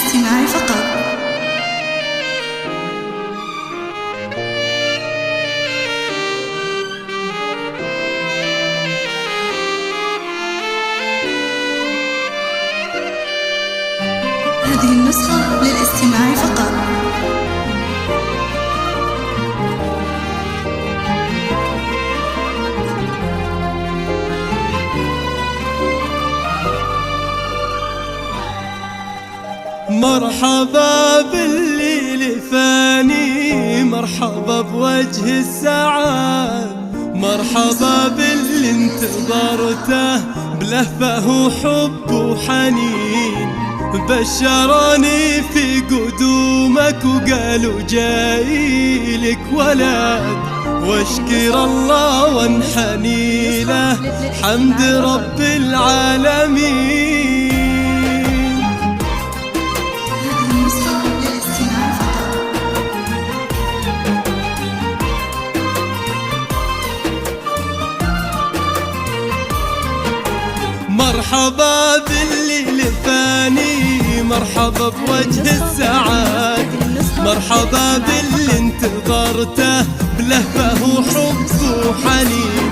للاستماع فقط. هذه النسخة للاستماع فقط. مرحبا بالليل فاني، مرحبا بوجه السعاد، مرحبا باللي انتظرته بلهفه وحب وحنين. بشروني في قدومك وقالوا جايلك ولد، واشكر الله وانحني له حمد رب العالمين. مرحبا بالليل فاني، مرحبا بوجه السعاد، مرحبا باللي انتظرته بلهفه وحب وحنين.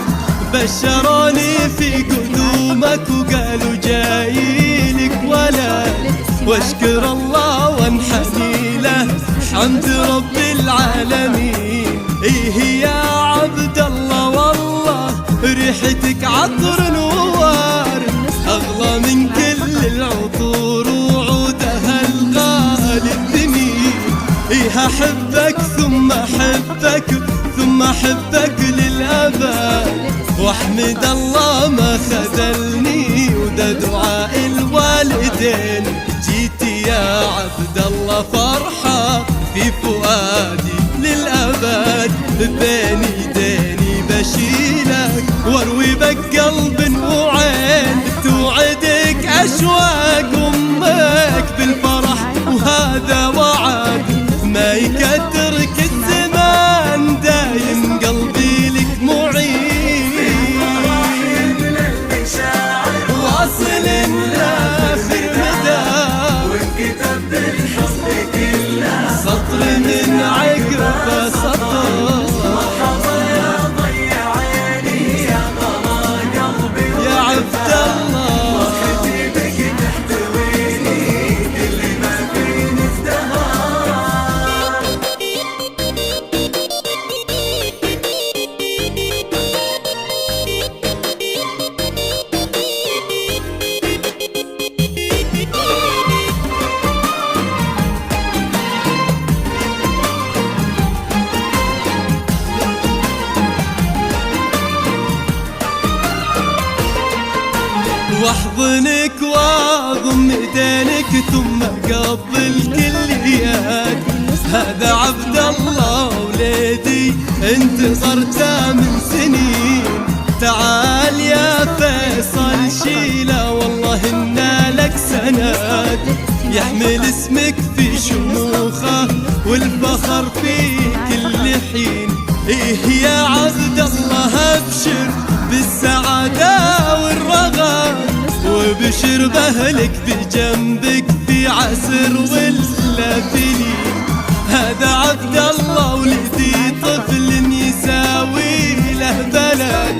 بشروني في قدومك وقالوا جايلك ولد، واشكر الله وانحني له حمد رب العالمين. ايه يا عبد الله والله ريحتك عطر نوار، أغلى من كل العطور وعودها الغالي الثمين. إيه أحبك ثم أحبك ثم أحبك للأبد، واحمد الله ما خذلني وده دعاء الوالدين. جيتي يا عبد الله فرحة في فؤادي للأبد، بين يديني بشيلك واروي بك قلب وعين. توعدك أشواق أمك بالفرح وهذا وعد، ما يكدرك الزمان دايم قلبي لك معين. واصل لآخر مدى وانكتب بالحب كله سطر من عقب سطر. واحضنك واضم ايدينك ثم قبل كليات. هذا عبد الله وليدي انتظرته من سنين. تعال يا فيصل شيله والله إنا لك سند، يحمل اسمك في شموخه والفخر في كل حين. إيه يا عبد الله ابشر بالسعادة والرغد، وبشر بأهلك بجنبك في عسر ولا فيلين. هذا عبد الله ولدي طفل يساوي له بلد،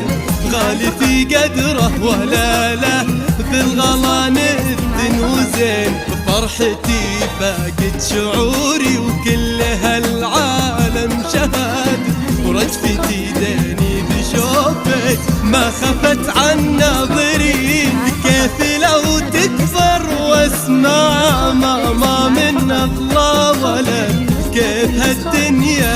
غالي في قدره ولا له بالغلا ندن وزين. بفرحتي فاقد شعوري وكل هالعالم شهد، ورجفتي داني بشوفك ما خفت عن ناظرين. كيف لو تكفر واسمع ماما من الله ولد، كيف هالدنيا